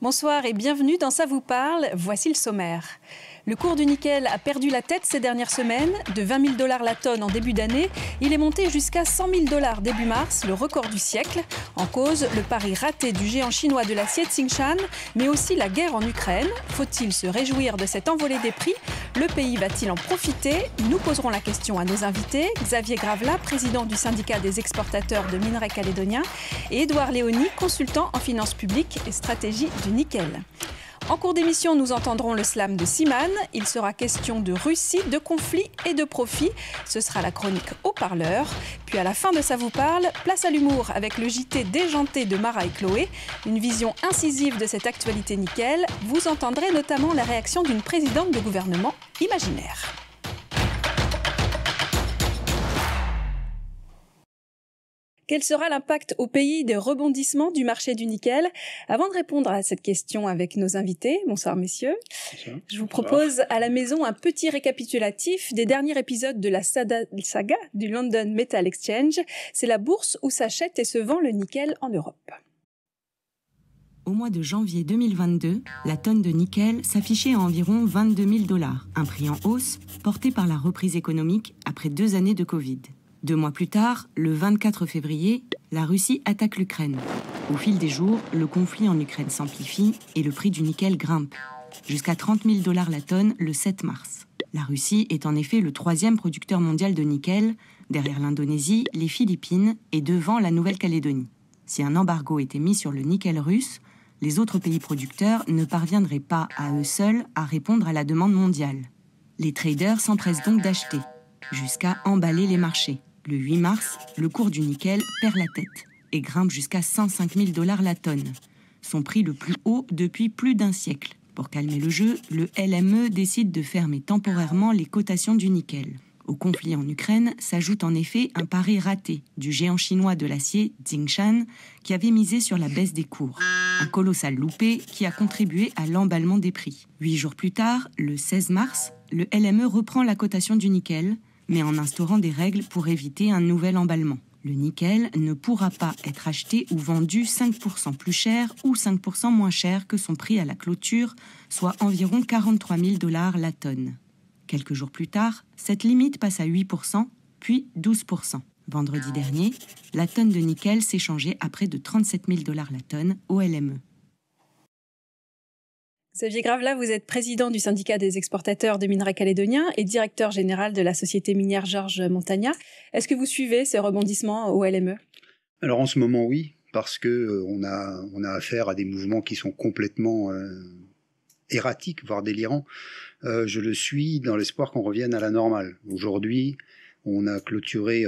Bonsoir et bienvenue dans Ça vous parle, voici le sommaire. Le cours du nickel a perdu la tête ces dernières semaines. De 20 000 $ la tonne en début d'année, il est monté jusqu'à 100 000 $ début mars, le record du siècle. En cause, le pari raté du géant chinois de l'acier Tsingshan, mais aussi la guerre en Ukraine. Faut-il se réjouir de cette envolée des prix? Le pays va-t-il en profiter? Nous poserons la question à nos invités. Xavier Gravela, président du syndicat des exportateurs de minerais calédoniens, et Édouard Léony, consultant en finances publiques et stratégie du nickel. En cours d'émission, nous entendrons le slam de Siman. Il sera question de Russie, de conflits et de profits. Ce sera la chronique Haut-Parleur. Puis à la fin de Ça vous parle, place à l'humour avec le JT déjanté de Mara et Chloé. Une vision incisive de cette actualité nickel. Vous entendrez notamment la réaction d'une présidente de gouvernement imaginaire. Quel sera l'impact au pays des rebondissements du marché du nickel? Avant de répondre à cette question avec nos invités, bonsoir messieurs, je vous propose à la maison un petit récapitulatif des derniers épisodes de la saga du London Metal Exchange. C'est la bourse où s'achète et se vend le nickel en Europe. Au mois de janvier 2022, la tonne de nickel s'affichait à environ 22 000 $, un prix en hausse porté par la reprise économique après 2 années de Covid. 2 mois plus tard, le 24 février, la Russie attaque l'Ukraine. Au fil des jours, le conflit en Ukraine s'amplifie et le prix du nickel grimpe, jusqu'à 30 000 $ la tonne le 7 mars. La Russie est en effet le 3e producteur mondial de nickel, derrière l'Indonésie, les Philippines et devant la Nouvelle-Calédonie. Si un embargo était mis sur le nickel russe, les autres pays producteurs ne parviendraient pas à eux seuls à répondre à la demande mondiale. Les traders s'empressent donc d'acheter, jusqu'à emballer les marchés. Le 8 mars, le cours du nickel perd la tête et grimpe jusqu'à 105 000 $ la tonne, son prix le plus haut depuis plus d'1 siècle. Pour calmer le jeu, le LME décide de fermer temporairement les cotations du nickel. Au conflit en Ukraine s'ajoute en effet un pari raté du géant chinois de l'acier Tsingshan qui avait misé sur la baisse des cours. Un colossal loupé qui a contribué à l'emballement des prix. 8 jours plus tard, le 16 mars, le LME reprend la cotation du nickel, mais en instaurant des règles pour éviter un nouvel emballement. Le nickel ne pourra pas être acheté ou vendu 5% plus cher ou 5% moins cher que son prix à la clôture, soit environ 43 000 $ la tonne. Quelques jours plus tard, cette limite passe à 8%, puis 12%. Vendredi dernier, la tonne de nickel s'échangeait à près de 37 000 $ la tonne au LME. Xavier Gravela, vous êtes président du syndicat des exportateurs de minerais calédoniens et directeur général de la société minière Georges Montagna. Est-ce que vous suivez ces rebondissements au LME? Alors en ce moment, oui, parce que on a affaire à des mouvements qui sont complètement erratiques, voire délirants. Je le suis dans l'espoir qu'on revienne à la normale. Aujourd'hui, on a clôturé,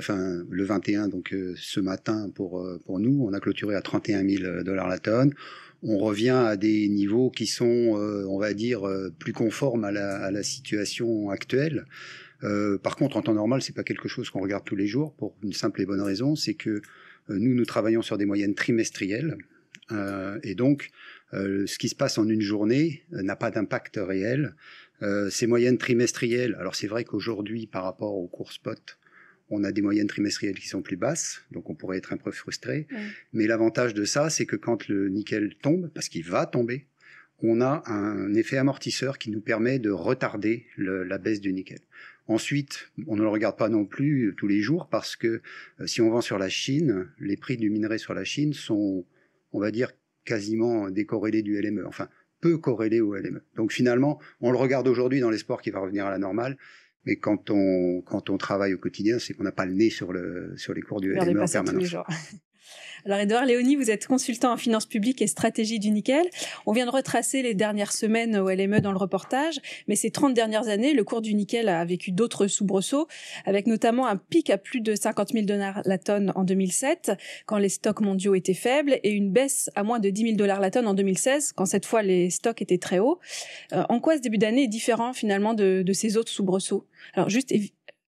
le 21, donc ce matin pour nous, on a clôturé à 31 000 $ la tonne. On revient à des niveaux qui sont, on va dire, plus conformes à la situation actuelle. Par contre, en temps normal, c'est pas quelque chose qu'on regarde tous les jours pour une simple et bonne raison, c'est que nous travaillons sur des moyennes trimestrielles et donc ce qui se passe en une journée n'a pas d'impact réel. Ces moyennes trimestrielles, alors c'est vrai qu'aujourd'hui, par rapport au cours spot, on a des moyennes trimestrielles qui sont plus basses, donc on pourrait être un peu frustré. Mais l'avantage de ça, c'est que quand le nickel tombe, parce qu'il va tomber, on a un effet amortisseur qui nous permet de retarder la baisse du nickel. Ensuite, on ne le regarde pas non plus tous les jours, parce que si on vend sur la Chine, les prix du minerai sur la Chine sont, on va dire, quasiment décorrélés du LME, enfin peu corrélés au LME. Donc finalement, on le regarde aujourd'hui dans l'espoir qu'il va revenir à la normale. Mais quand on travaille au quotidien, c'est qu'on n'a pas le nez sur les cours du LME en permanence. Alors Édouard Léony, vous êtes consultant en finances publiques et stratégie du nickel. On vient de retracer les dernières semaines au LME dans le reportage, mais ces 30 dernières années, le cours du nickel a vécu d'autres soubresauts, avec notamment un pic à plus de 50 000 $ la tonne en 2007, quand les stocks mondiaux étaient faibles, et une baisse à moins de 10 000 $ la tonne en 2016, quand cette fois les stocks étaient très hauts. En quoi ce début d'année est différent finalement de ces autres soubresauts? Alors juste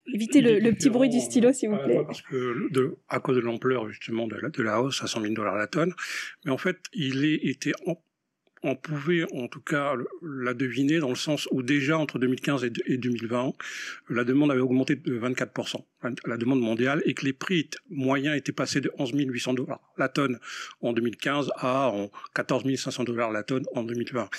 évitez le petit bruit du stylo, s'il vous plaît. Parce que à cause de l'ampleur justement de la hausse à 100 000 $ la tonne, mais en fait, il était on pouvait en tout cas la deviner dans le sens où déjà entre 2015 et 2020, la demande avait augmenté de 24%, la demande mondiale, et que les prix moyens étaient passés de 11 800 $ la tonne en 2015 à 14 500 $ la tonne en 2020.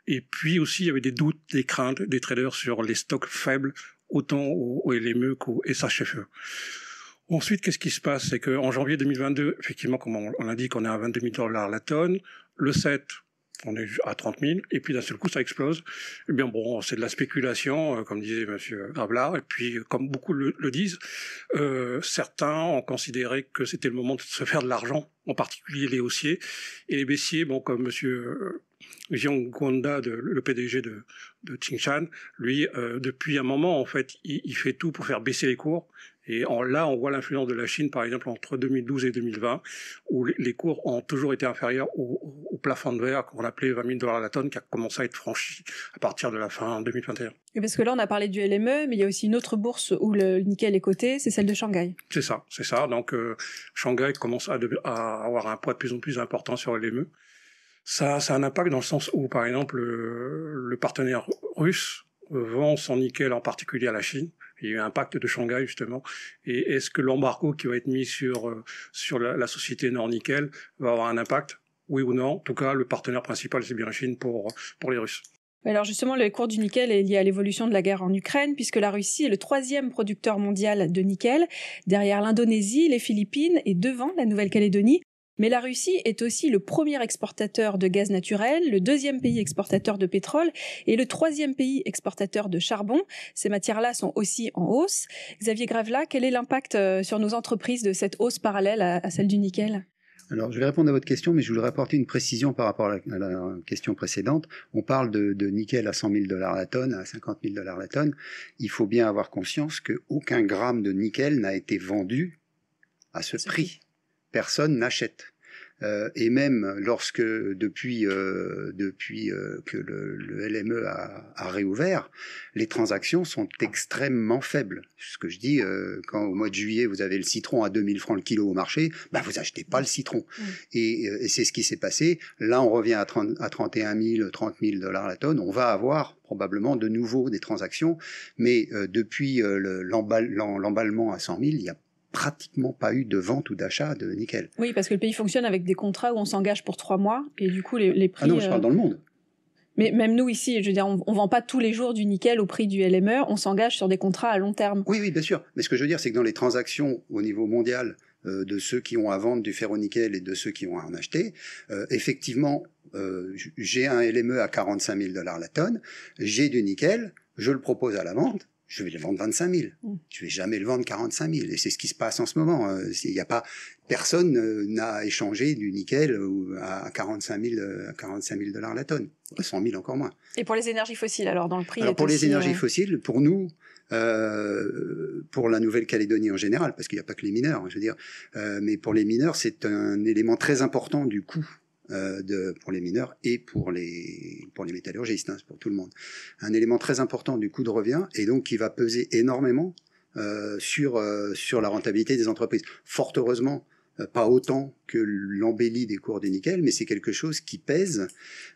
Et puis aussi, il y avait des doutes, des craintes des traders sur les stocks faibles, autant au LME qu'au SHFE. Ensuite, qu'est-ce qui se passe? C'est qu'en janvier 2022, effectivement, comme on l'indique, on est à 22 000 $ la tonne. Le 7, on est à 30 000. Et puis d'un seul coup, ça explose. Eh bien bon, c'est de la spéculation, comme disait Monsieur Gravelard. Et puis, comme beaucoup le disent, certains ont considéré que c'était le moment de se faire de l'argent, en particulier les haussiers. Et les baissiers, bon, comme Monsieur Jiang Guanda, le PDG de Tsingshan, lui, depuis un moment, en fait, il fait tout pour faire baisser les cours. Et là, on voit l'influence de la Chine, par exemple, entre 2012 et 2020, où les cours ont toujours été inférieurs au plafond de verre qu'on appelait 20 000 $ la tonne, qui a commencé à être franchi à partir de la fin 2021. Et parce que là, on a parlé du LME, mais il y a aussi une autre bourse où le nickel est coté, c'est celle de Shanghai. C'est ça. Donc, Shanghai commence à avoir un poids de plus en plus important sur le LME. Ça a un impact dans le sens où, par exemple, le partenaire russe vend son nickel en particulier à la Chine. Il y a eu un impact de Shanghai, justement. Et est-ce que l'embargo qui va être mis sur la société Nord-Nickel va avoir un impact? Oui ou non? En tout cas, le partenaire principal, c'est bien la Chine pour les Russes. Alors justement, le cours du nickel est lié à l'évolution de la guerre en Ukraine, puisque la Russie est le 3e producteur mondial de nickel, derrière l'Indonésie, les Philippines et devant la Nouvelle-Calédonie. Mais la Russie est aussi le premier exportateur de gaz naturel, le 2e pays exportateur de pétrole et le 3e pays exportateur de charbon. Ces matières-là sont aussi en hausse. Xavier Gravelat, quel est l'impact sur nos entreprises de cette hausse parallèle à celle du nickel ? Alors, je vais répondre à votre question, mais je voudrais apporter une précision par rapport à la question précédente. On parle de nickel à 100 000 $ la tonne, à 50 000 $ la tonne. Il faut bien avoir conscience qu'aucun gramme de nickel n'a été vendu à ce prix. Personne n'achète. Et même lorsque depuis que le LME a réouvert, les transactions sont extrêmement faibles. Ce que je dis, quand au mois de juillet vous avez le citron à 2000 francs le kilo au marché, vous achetez pas le citron. Et c'est ce qui s'est passé. Là on revient à 31 000, 30 000 $ la tonne. On va avoir probablement de nouveau des transactions, mais depuis l'emballement à 100 000, il y a pratiquement pas eu de vente ou d'achat de nickel. Oui, parce que le pays fonctionne avec des contrats où on s'engage pour 3 mois et du coup les prix... Ah non, je parle dans le monde. Mais même nous ici, je veux dire, on vend pas tous les jours du nickel au prix du LME, on s'engage sur des contrats à long terme. Oui, bien sûr. Mais ce que je veux dire, c'est que dans les transactions au niveau mondial de ceux qui ont à vendre du ferronickel et de ceux qui ont à en acheter, effectivement, j'ai un LME à 45 000 $ la tonne, j'ai du nickel, je le propose à la vente, je vais le vendre 25 000. Je vais jamais le vendre 45 000. Et c'est ce qui se passe en ce moment. Il y a pas, personne n'a échangé du nickel à 45 000 $ la tonne. 100 000 encore moins. Et pour les énergies fossiles, alors dans le prix? Alors pour les énergies fossiles, pour nous, pour la Nouvelle-Calédonie en général, parce qu'il n'y a pas que les mineurs, je veux dire, mais pour les mineurs, c'est un élément très important du coût. Pour les mineurs et pour les métallurgistes, pour tout le monde. Un élément très important du coût de revient et donc qui va peser énormément sur la rentabilité des entreprises. Fort heureusement, pas autant que l'embellie des cours du nickel, mais c'est quelque chose qui pèse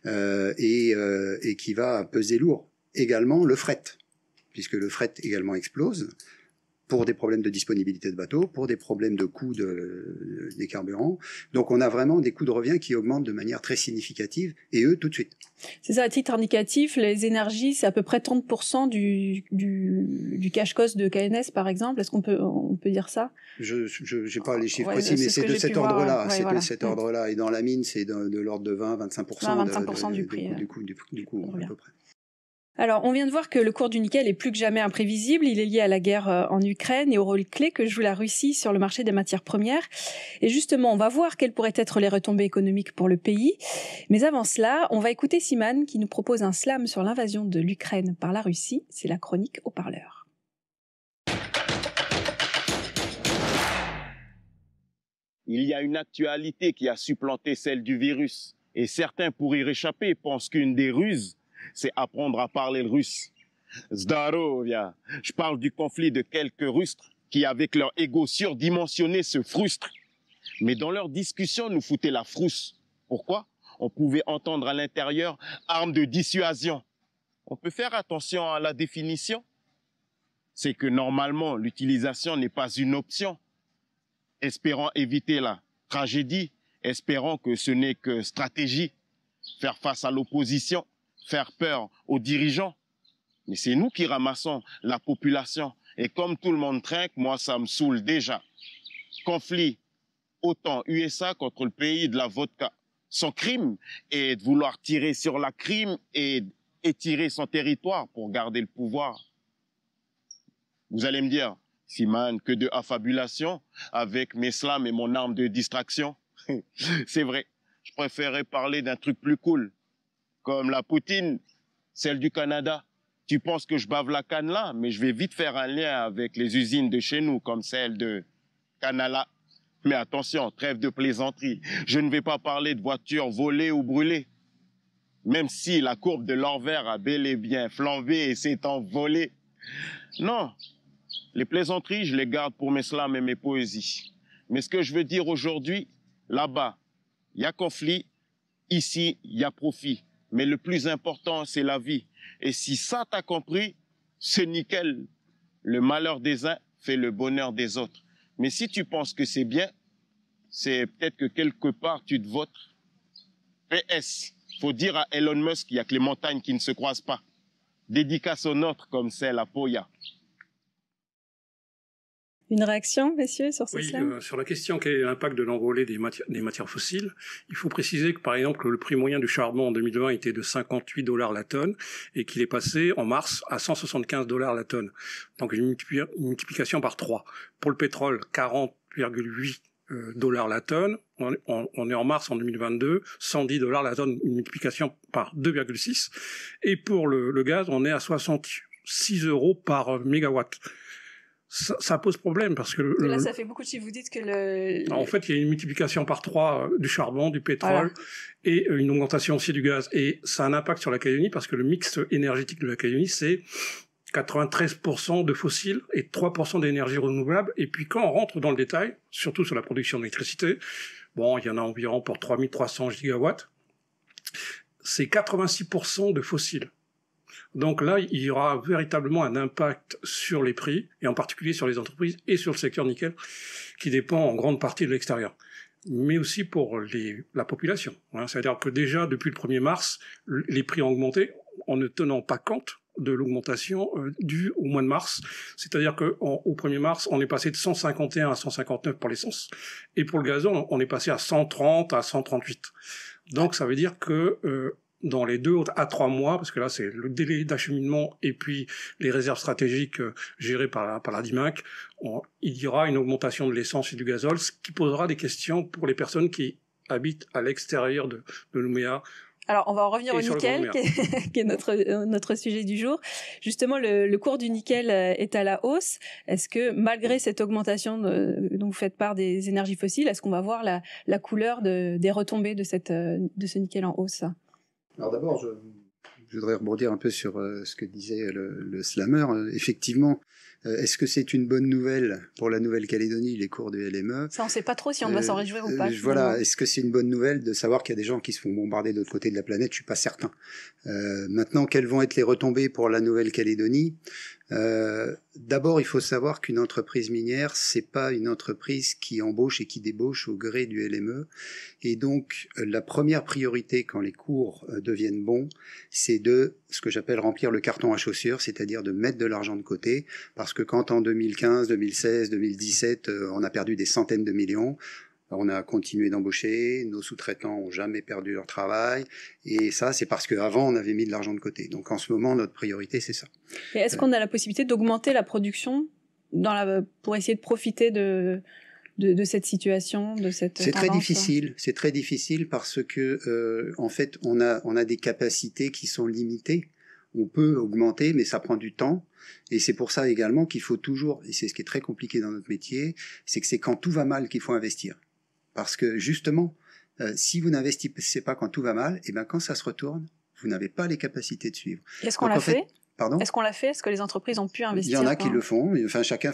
et qui va peser lourd. Également le fret, puisque le fret également explose. Pour des problèmes de disponibilité de bateaux, pour des problèmes de coût des carburants. Donc on a vraiment des coûts de revient qui augmentent de manière très significative, et eux tout de suite. C'est ça, à titre indicatif, les énergies, c'est à peu près 30% du cash cost de KNS, par exemple. Est-ce qu'on peut dire ça? Je n'ai pas les chiffres précis, mais c'est de cet ordre-là. De cet ordre-là. Et dans la mine, c'est de l'ordre de 20-25% du prix. Du coût à peu près. Alors, on vient de voir que le cours du nickel est plus que jamais imprévisible. Il est lié à la guerre en Ukraine et au rôle clé que joue la Russie sur le marché des matières premières. Et justement, on va voir quelles pourraient être les retombées économiques pour le pays. Mais avant cela, on va écouter Simane qui nous propose un slam sur l'invasion de l'Ukraine par la Russie. C'est la chronique Haut-Parleur. Il y a une actualité qui a supplanté celle du virus. Et certains, pour y réchapper, pensent qu'une des ruses, c'est apprendre à parler le russe. Zdarovia. Je parle du conflit de quelques Rustres qui, avec leur ego surdimensionné, se frustrent. Mais dans leur discussion, nous foutaient la frousse. Pourquoi? On pouvait entendre à l'intérieur « arme de dissuasion ». On peut faire attention à la définition. C'est que normalement, l'utilisation n'est pas une option. Espérons éviter la tragédie, espérons que ce n'est que stratégie, faire face à l'opposition, faire peur aux dirigeants. Mais c'est nous qui ramassons la population. Et comme tout le monde trinque, moi ça me saoule déjà. Conflit, autant USA contre le pays de la vodka. Son crime est de vouloir tirer sur la crime et étirer son territoire pour garder le pouvoir. Vous allez me dire, Simane, que de affabulation avec mes slams et mon arme de distraction. C'est vrai, je préférais parler d'un truc plus cool, comme la poutine, celle du Canada. Tu penses que je bave la canne là, mais je vais vite faire un lien avec les usines de chez nous, comme celle de Canala. Mais attention, trêve de plaisanterie. Je ne vais pas parler de voitures volées ou brûlées. Même si la courbe de l'Orvers a bel et bien flambé et s'est envolée. Non, les plaisanteries, je les garde pour mes slams et mes poésies. Mais ce que je veux dire aujourd'hui, là-bas, il y a conflit, ici, il y a profit. Mais le plus important, c'est la vie. Et si ça t'a compris, c'est nickel. Le malheur des uns fait le bonheur des autres. Mais si tu penses que c'est bien, c'est peut-être que quelque part tu te votes. PS, faut dire à Elon Musk qu'il n'y a que les montagnes qui ne se croisent pas. Dédicace aux nôtres comme celle à Poya. Une réaction, messieurs, sur ce slam ? Sur la question quel est l'impact de l'envolée des matières fossiles, il faut préciser que par exemple le prix moyen du charbon en 2020 était de 58 $ la tonne et qu'il est passé en mars à 175 $ la tonne. Donc une multiplication par 3. Pour le pétrole, 40,8 $ la tonne. On est en mars en 2022, 110 $ la tonne, une multiplication par 2,6. Et pour le gaz, on est à 66 € par mégawatt. Ça pose problème parce que... Là, ça fait beaucoup de chiffres. Vous dites que En fait, il y a une multiplication par 3 du charbon, du pétrole, voilà, et une augmentation aussi du gaz. Et ça a un impact sur la Calédonie parce que le mix énergétique de la Calédonie, c'est 93% de fossiles et 3% d'énergie renouvelable. Et puis quand on rentre dans le détail, surtout sur la production d'électricité, bon, il y en a environ pour 3300 gigawatts, c'est 86% de fossiles. Donc là, il y aura véritablement un impact sur les prix, et en particulier sur les entreprises et sur le secteur nickel, qui dépend en grande partie de l'extérieur. Mais aussi pour la population. C'est-à-dire que déjà, depuis le 1er mars, les prix ont augmenté en ne tenant pas compte de l'augmentation due au mois de mars. C'est-à-dire qu'au 1er mars, on est passé de 151 à 159 pour l'essence, et pour le gazole, on est passé à 130 à 138. Donc ça veut dire que... dans les 2 à 3 mois, parce que là c'est le délai d'acheminement et puis les réserves stratégiques gérées par la DIMAC, il y aura une augmentation de l'essence et du gazole, ce qui posera des questions pour les personnes qui habitent à l'extérieur de Nouméa. Alors, on va en revenir au nickel, qui est notre sujet du jour. Justement, le cours du nickel est à la hausse. Est-ce que, malgré cette augmentation dont vous faites part des énergies fossiles, est-ce qu'on va voir la couleur des retombées de ce nickel en hausse ? Alors d'abord, je voudrais rebondir un peu sur ce que disait le slammer. Effectivement, est-ce que c'est une bonne nouvelle pour la Nouvelle-Calédonie, les cours du LME ? Ça, on ne sait pas trop si on doit s'en réjouir ou pas. Voilà, est-ce que c'est une bonne nouvelle de savoir qu'il y a des gens qui se font bombarder de l'autre côté de la planète ? Je suis pas certain. Maintenant, quelles vont être les retombées pour la Nouvelle-Calédonie ? D'abord, il faut savoir qu'une entreprise minière, c'est pas une entreprise qui embauche et qui débauche au gré du LME. Et donc, la première priorité quand les cours deviennent bons, c'est de ce que j'appelle remplir le carton à chaussures, c'est-à-dire de mettre de l'argent de côté. Parce que quand en 2015, 2016, 2017, on a perdu des centaines de millions, on a continué d'embaucher, nos sous-traitants n'ont jamais perdu leur travail, et ça, c'est parce qu'avant, on avait mis de l'argent de côté. Donc en ce moment, notre priorité, c'est ça. Et est-ce qu'on a la possibilité d'augmenter la production pour essayer de profiter de cette situation, de cette tendance ? C'est très difficile parce que, en fait, on a des capacités qui sont limitées. On peut augmenter, mais ça prend du temps. Et c'est pour ça également qu'il faut toujours, et c'est ce qui est très compliqué dans notre métier, c'est que c'est quand tout va mal qu'il faut investir. Parce que justement, si vous n'investissez pas quand tout va mal, et ben quand ça se retourne, vous n'avez pas les capacités de suivre. Est-ce qu'on l'a fait ? Pardon ? Est-ce qu'on l'a fait ? Est-ce que les entreprises ont pu investir ? Il y en a qui le font. Enfin, chacun.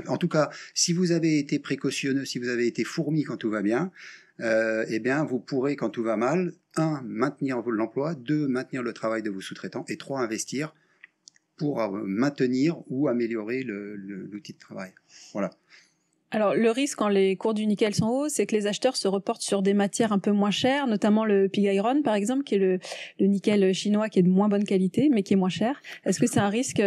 En tout cas, si vous avez été précautionneux, si vous avez été fourmi quand tout va bien, eh bien, vous pourrez, quand tout va mal, 1, maintenir l'emploi, 2, maintenir le travail de vos sous-traitants, et 3, investir pour maintenir ou améliorer l'outil de travail. Voilà. Alors, le risque quand les cours du nickel sont hauts, c'est que les acheteurs se reportent sur des matières un peu moins chères, notamment le pig iron, par exemple, qui est le nickel chinois qui est de moins bonne qualité, mais qui est moins cher. Est-ce que c'est un risque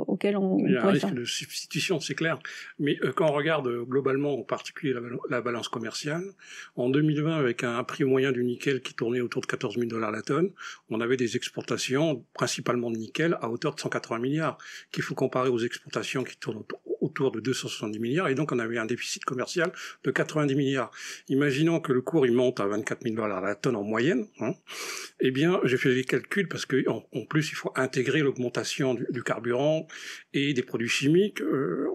auquel on Il y a un pourrait risque faire... de substitution, c'est clair. Mais quand on regarde globalement, en particulier la balance commerciale, en 2020, avec un prix moyen du nickel qui tournait autour de 14 000 $ la tonne, on avait des exportations, principalement de nickel, à hauteur de 180 milliards, qu'il faut comparer aux exportations qui tournent autour de 270 milliards, et donc on avait un déficit commercial de 90 milliards. Imaginons que le cours il monte à 24 000 $ la tonne en moyenne, eh bien j'ai fait les calculs parce que en plus il faut intégrer l'augmentation du carburant et des produits chimiques.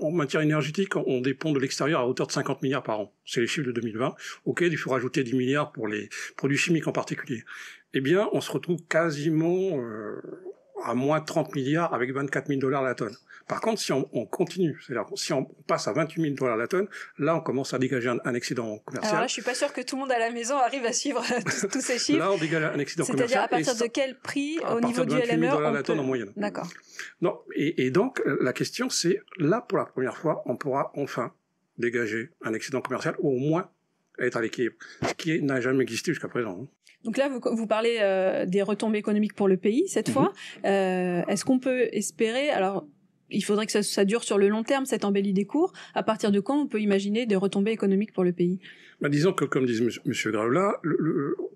En matière énergétique, on dépend de l'extérieur à hauteur de 50 milliards par an. C'est les chiffres de 2020, auxquels il faut rajouter 10 milliards pour les produits chimiques en particulier. Eh bien on se retrouve quasiment à moins 30 milliards avec 24 000 $ la tonne. Par contre, si on continue, c'est-à-dire si on passe à 28 000 $ la tonne, là, on commence à dégager un excédent commercial. Alors là, je suis pas sûr que tout le monde à la maison arrive à suivre tous ces chiffres. Là, on dégage un excédent commercial. C'est-à-dire à partir de quel prix au niveau du LME $28 la tonne en moyenne. D'accord. Non, et donc, la question, c'est, là, pour la première fois, on pourra enfin dégager un excédent commercial, ou au moins être à l'équilibre, ce qui n'a jamais existé jusqu'à présent. Donc là, vous parlez des retombées économiques pour le pays, cette fois. Est-ce qu'on peut espérer... Alors, il faudrait que ça dure sur le long terme, cette embellie des cours. À partir de quand on peut imaginer des retombées économiques pour le pays ? Disons que, comme disait M. Graula,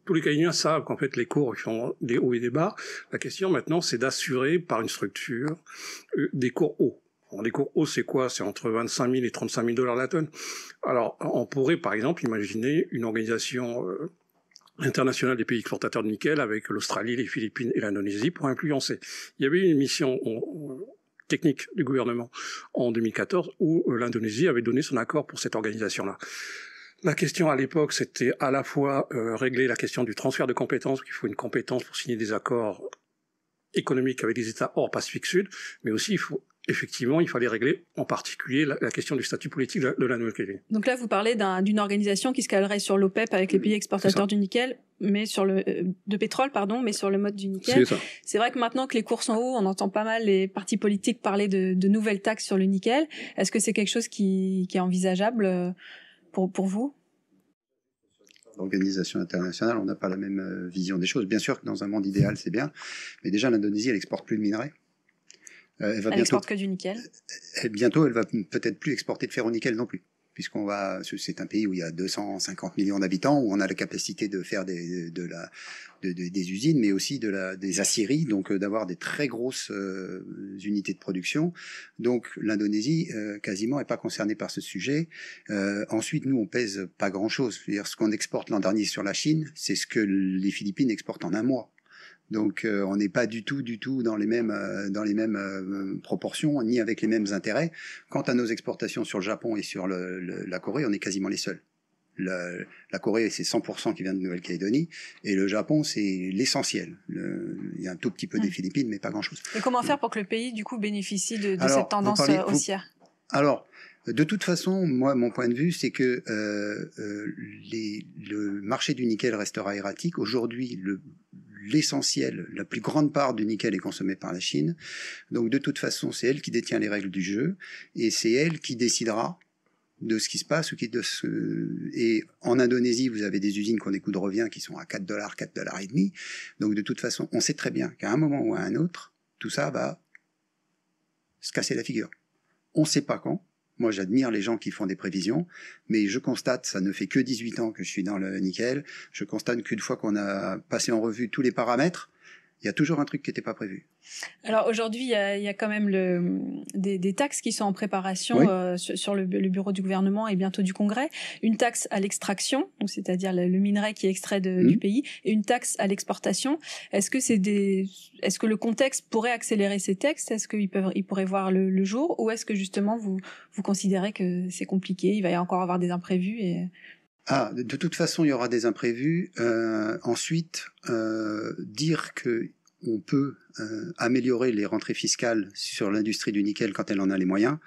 tous les Calédoniens savent qu'en fait les cours font des hauts et des bas. La question maintenant, c'est d'assurer par une structure des cours hauts. Alors, les cours hauts, c'est quoi ? C'est entre 25 000 et 35 000 $ la tonne. Alors, on pourrait, par exemple, imaginer une organisation internationale des pays exportateurs de nickel avec l'Australie, les Philippines et l'Indonésie pour influencer. Il y avait une mission technique du gouvernement en 2014 où l'Indonésie avait donné son accord pour cette organisation-là. La question à l'époque, c'était à la fois régler la question du transfert de compétences, qu'il faut une compétence pour signer des accords économiques avec des États hors Pacifique Sud, mais aussi il fallait régler en particulier la question du statut politique de la Nouvelle-Calédonie. Donc là, vous parlez d'une organisation qui se calerait sur l'OPEP avec les pays exportateurs du nickel, mais de pétrole, mais sur le mode du nickel. C'est vrai que maintenant que les cours sont hauts, on entend pas mal les partis politiques parler de nouvelles taxes sur le nickel. Est-ce que c'est quelque chose qui est envisageable pour vous ? L'organisation internationale, on n'a pas la même vision des choses. Bien sûr que dans un monde idéal, c'est bien, mais déjà l'Indonésie, elle exporte plus de minerais. Elle exporte que du nickel. Bientôt, elle va peut-être plus exporter de ferro-nickel non plus, c'est un pays où il y a 250 millions d'habitants, où on a la capacité de faire des usines, mais aussi des aciéries, donc d'avoir des très grosses unités de production. Donc l'Indonésie quasiment est pas concernée par ce sujet. Ensuite, nous, on pèse pas grand-chose. C'est-à-dire, ce qu'on exporte l'an dernier sur la Chine, c'est ce que les Philippines exportent en un mois. Donc on n'est pas du tout dans les mêmes proportions, ni avec les mêmes intérêts. Quant à nos exportations sur le Japon et sur la Corée, on est quasiment les seuls. La Corée, c'est 100% qui vient de Nouvelle-Calédonie, et le Japon, c'est l'essentiel. Il y a un tout petit peu des Philippines, mais pas grand-chose. Et comment faire pour que le pays, du coup, bénéficie de cette tendance haussière ? Alors, de toute façon, moi, mon point de vue, c'est que le marché du nickel restera erratique. Aujourd'hui, l'essentiel, la plus grande part du nickel est consommée par la Chine. Donc, de toute façon, c'est elle qui détient les règles du jeu, et c'est elle qui décidera de ce qui se passe. Et en Indonésie, vous avez des usines qui ont des coûts de revient qui sont à $4, $4,5. Donc, de toute façon, on sait très bien qu'à un moment ou à un autre, tout ça va se casser la figure. On ne sait pas quand. Moi, j'admire les gens qui font des prévisions, mais je constate, ça ne fait que 18 ans que je suis dans le nickel, je constate qu'une fois qu'on a passé en revue tous les paramètres, il y a toujours un truc qui n'était pas prévu. Alors aujourd'hui, il y a quand même des taxes qui sont en préparation sur le bureau du gouvernement et bientôt du Congrès. Une taxe à l'extraction, donc c'est-à-dire le minerai qui est extrait du pays, et une taxe à l'exportation. Est-ce que le contexte pourrait accélérer ces textes ? Est-ce qu'ils pourraient voir le jour ? Ou est-ce que justement vous considérez que c'est compliqué, il va y encore avoir des imprévus de toute façon, il y aura des imprévus. Ensuite, dire que on peut améliorer les rentrées fiscales sur l'industrie du nickel quand elle en a les moyens.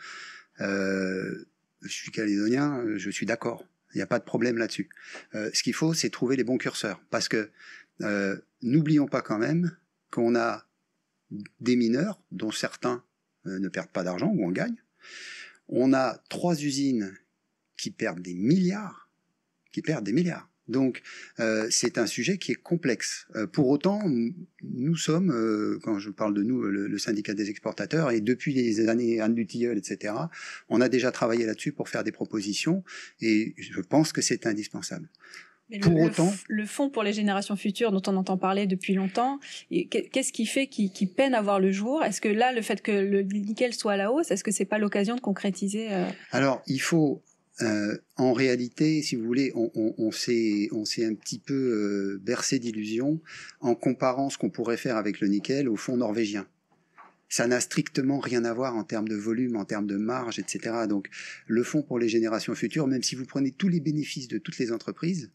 Je suis calédonien, je suis d'accord. Il n'y a pas de problème là-dessus. Ce qu'il faut, c'est trouver les bons curseurs. Parce que n'oublions pas quand même qu'on a des mineurs, dont certains ne perdent pas d'argent ou en gagnent. On a 3 usines qui perdent des milliards. Donc, c'est un sujet qui est complexe. Pour autant, nous sommes, quand je parle de nous, le syndicat des exportateurs, et depuis les années Anne Lutilleul, etc., on a déjà travaillé là-dessus pour faire des propositions, et je pense que c'est indispensable. Mais pour autant, le fonds pour les générations futures dont on entend parler depuis longtemps, qu'est-ce qui fait qu'il peine à voir le jour? Est-ce que là, le fait que le nickel soit à la hausse, est-ce que c'est pas l'occasion de concrétiser Alors, il faut... en réalité, si vous voulez, on s'est un petit peu bercé d'illusions en comparant ce qu'on pourrait faire avec le nickel au fonds norvégien. Ça n'a strictement rien à voir en termes de volume, en termes de marge, etc. Donc, le fonds pour les générations futures, même si vous prenez tous les bénéfices de toutes les entreprises,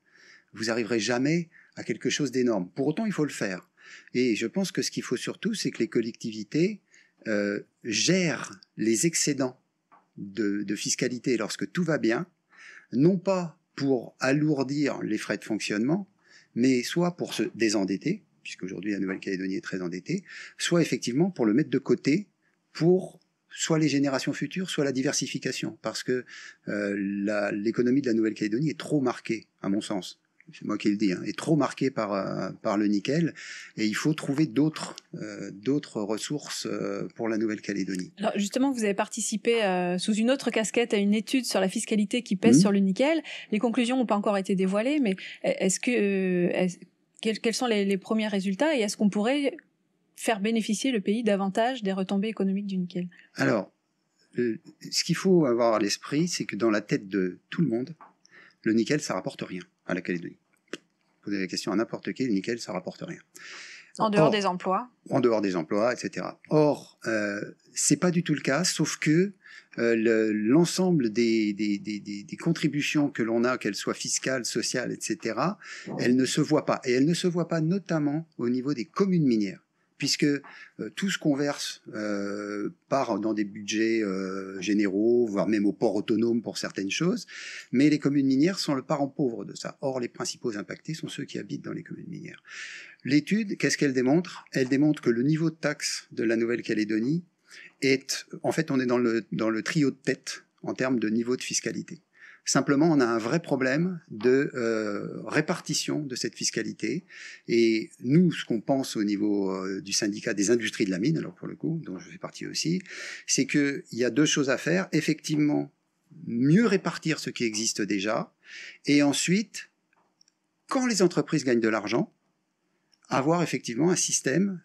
vous n'arriverez jamais à quelque chose d'énorme. Pour autant, il faut le faire. Et je pense que ce qu'il faut surtout, c'est que les collectivités gèrent les excédents de fiscalité lorsque tout va bien, non pas pour alourdir les frais de fonctionnement, mais soit pour se désendetter, puisqu'aujourd'hui la Nouvelle-Calédonie est très endettée, soit effectivement pour le mettre de côté pour soit les générations futures, soit la diversification, parce que l'économie de la Nouvelle-Calédonie est trop marquée, à mon sens. C'est moi qui le dis, est trop marquée par le nickel, et il faut trouver d'autres ressources pour la Nouvelle-Calédonie. Alors justement, vous avez participé sous une autre casquette à une étude sur la fiscalité qui pèse sur le nickel. Les conclusions n'ont pas encore été dévoilées, mais quels sont les premiers résultats, et est-ce qu'on pourrait faire bénéficier le pays davantage des retombées économiques du nickel? Alors, ce qu'il faut avoir à l'esprit, c'est que dans la tête de tout le monde, le nickel, ça rapporte rien à la Calédonie. Posez la question à n'importe qui, le nickel, ça rapporte rien. En dehors des emplois. En dehors des emplois, etc. Or, c'est pas du tout le cas, sauf que l'ensemble des contributions que l'on a, qu'elles soient fiscales, sociales, etc., elles ne se voient pas. Et elles ne se voient pas notamment au niveau des communes minières, puisque tout ce qu'on verse part dans des budgets généraux, voire même au port autonome pour certaines choses, mais les communes minières sont le parent pauvre de ça. Or, les principaux impactés sont ceux qui habitent dans les communes minières. L'étude, qu'est-ce qu'elle démontre? Elle démontre que le niveau de taxe de la Nouvelle-Calédonie en fait, on est dans le trio de tête en termes de niveau de fiscalité. Simplement, on a un vrai problème de répartition de cette fiscalité. Et nous, ce qu'on pense au niveau du syndicat des industries de la mine, alors pour le coup, dont je fais partie aussi, c'est qu'il y a 2 choses à faire. Effectivement, mieux répartir ce qui existe déjà. Et ensuite, quand les entreprises gagnent de l'argent, avoir effectivement un système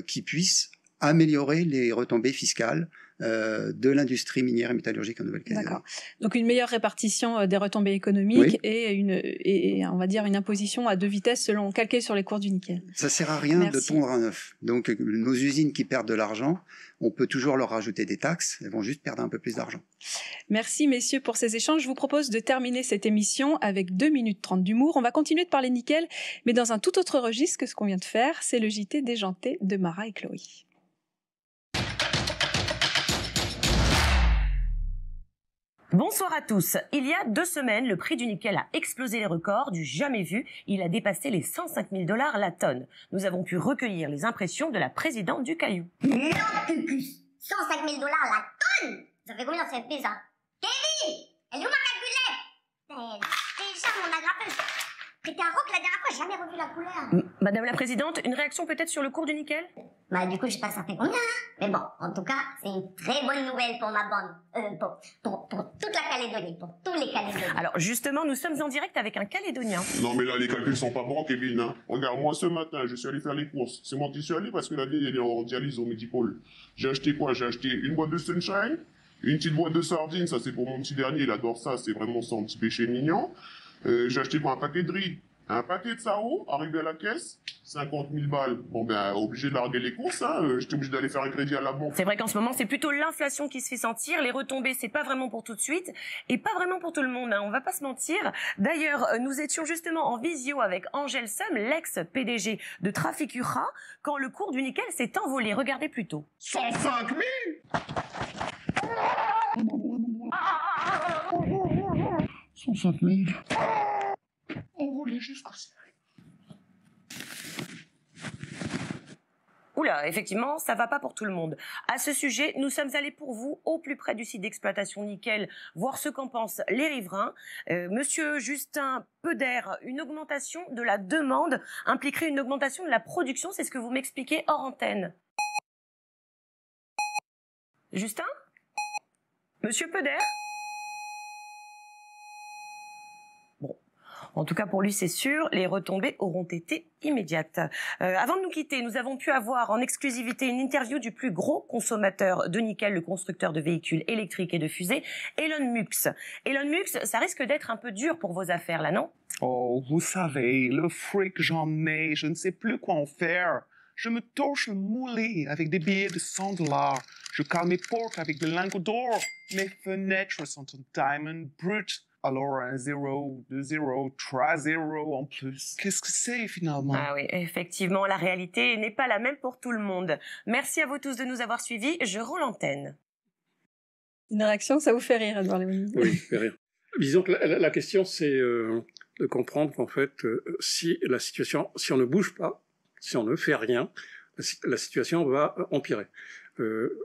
qui puisse améliorer les retombées fiscales de l'industrie minière et métallurgique en Nouvelle-Calédonie. D'accord. Donc une meilleure répartition des retombées économiques, oui, et on va dire une imposition à 2 vitesses calquée sur les cours du nickel. Ça sert à rien de tondre un œuf. Donc nos usines qui perdent de l'argent, on peut toujours leur rajouter des taxes, elles vont juste perdre un peu plus d'argent. Merci messieurs pour ces échanges. Je vous propose de terminer cette émission avec 2 minutes 30 d'humour. On va continuer de parler nickel, mais dans un tout autre registre que ce qu'on vient de faire. C'est le JT déjanté de Mara et Chloé. Bonsoir à tous. Il y a 2 semaines, le prix du nickel a explosé les records du jamais vu. Il a dépassé les 105 000 $ la tonne. Nous avons pu recueillir les impressions de la présidente du Caillou. Non, Cucus, 105 000 $ la tonne. Ça fait combien ça fait ça? Kevin, elle est où ma calculette? Déjà, mon agrafeuse. C'était un roc la dernière fois, j'ai jamais revu la couleur. Madame la présidente, une réaction peut-être sur le cours du nickel? Bah du coup, je sais pas ça fait combien, hein. Mais bon, en tout cas, c'est une très bonne nouvelle pour ma bande. Pour toute la Calédonie, pour tous les Calédoniens. Alors justement, nous sommes en direct avec un Calédonien. Non mais là, les calculs sont pas bons, Kevin. Hein. Regarde, moi ce matin, je suis allé faire les courses. C'est moi qui suis allé parce que la vieille, elle est en dialyse au Medipôle. J'ai acheté quoi? J'ai acheté une boîte de Sunshine, une petite boîte de sardines, ça c'est pour mon petit dernier, il adore ça, c'est vraiment son petit péché mignon. J'ai acheté quoi? Un paquet de riz. Un paquet de sao, arrivé à la caisse, 50 000 balles. Bon ben, obligé de larguer les courses, hein. J'étais obligé d'aller faire un crédit à la banque. C'est vrai qu'en ce moment, c'est plutôt l'inflation qui se fait sentir. Les retombées, c'est pas vraiment pour tout de suite et pas vraiment pour tout le monde, hein. On va pas se mentir. D'ailleurs, nous étions justement en visio avec Angèle Sum, l'ex-PDG de Trafigura, quand le cours du nickel s'est envolé. Regardez plutôt. 105 000 105 000 envolé jusqu'au ciel. Oula, effectivement, ça va pas pour tout le monde. À ce sujet, nous sommes allés pour vous au plus près du site d'exploitation nickel, voir ce qu'en pensent les riverains. Monsieur Justin Peder, une augmentation de la demande impliquerait une augmentation de la production, c'est ce que vous m'expliquez hors antenne. Justin? Monsieur Peder? En tout cas, pour lui, c'est sûr, les retombées auront été immédiates. Avant de nous quitter, nous avons pu avoir en exclusivité une interview du plus gros consommateur de nickel, le constructeur de véhicules électriques et de fusées, Elon Musk. Elon Musk, ça risque d'être un peu dur pour vos affaires, là, non? Oh, vous savez, le fric j'en ai, je ne sais plus quoi en faire. Je me torche le moulet avec des billets de $100. Je cale mes portes avec des lingots d'or. Mes fenêtres sont en diamond brut. Alors, 1 0, 2 0, 3 0 en plus. Qu'est-ce que c'est finalement? Ah oui, effectivement, la réalité n'est pas la même pour tout le monde. Merci à vous tous de nous avoir suivis. Je rends l'antenne. Une réaction, ça vous fait rire, Edouard Léonie? Oui, ça fait rire. Disons que la question, c'est de comprendre qu'en fait, si on ne bouge pas, si on ne fait rien, la situation va empirer.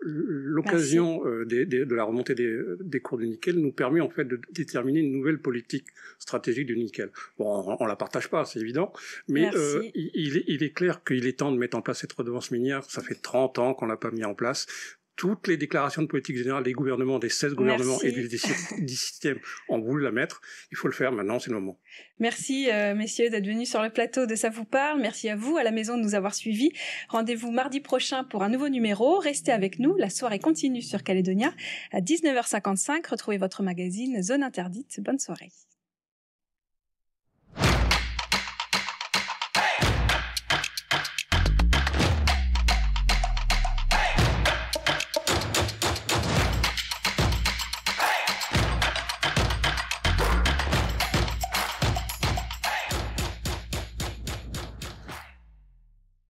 L'occasion de la remontée des cours du nickel nous permet en fait de déterminer une nouvelle politique stratégique du nickel. Bon, on la partage pas, c'est évident, mais il est clair qu'il est temps de mettre en place cette redevance minière. Ça fait 30 ans qu'on l'a pas mis en place. Toutes les déclarations de politique générale des gouvernements, des 16 gouvernements et des 10 systèmes ont voulu la mettre. Il faut le faire maintenant, c'est le moment. Merci messieurs d'être venus sur le plateau de Ça vous parle. Merci à vous à la maison de nous avoir suivis. Rendez-vous mardi prochain pour un nouveau numéro. Restez avec nous, la soirée continue sur Calédonia. À 19h55, retrouvez votre magazine Zone Interdite. Bonne soirée.